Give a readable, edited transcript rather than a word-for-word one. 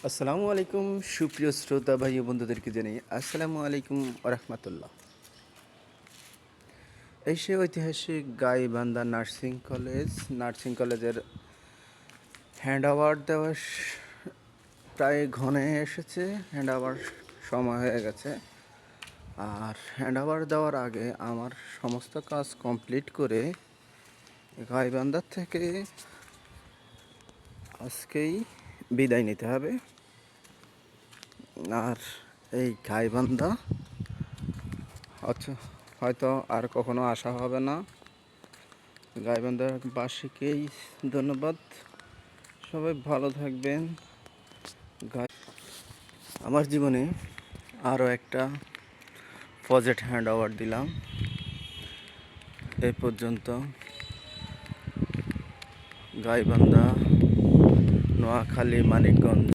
আসসালামু আলাইকুম সুপ্রিয় শ্রোতা ভাই ও বন্ধুদেরকে জানাই আসসালামু আলাইকুম রহমতুল্লাহ। এই সে ঐতিহাসিক গাইবান্ধা নার্সিং কলেজের হ্যান্ড ওভার দেওয়া প্রায় ঘনে এসেছে। হ্যান্ড ওভার সময় হয়ে গেছে। আর হ্যান্ড ওভার দেওয়ার আগে আমার সমস্ত কাজ কমপ্লিট করে গাইবান্ধার থেকে আজকেই বিদায় নিতে হবে। আর এই গাইবান্ধা আচ্ছা হয়তো আর কখনো আসা হবে না। গাইবান্ধাবাসীকেই ধন্যবাদ। সবাই ভালো থাকবেন। আমার জীবনে আরও একটা প্রজেক্ট হ্যান্ড ওভার দিলাম। এই পর্যন্ত গাইবান্ধা, নোয়াখালী, মানিকগঞ্জ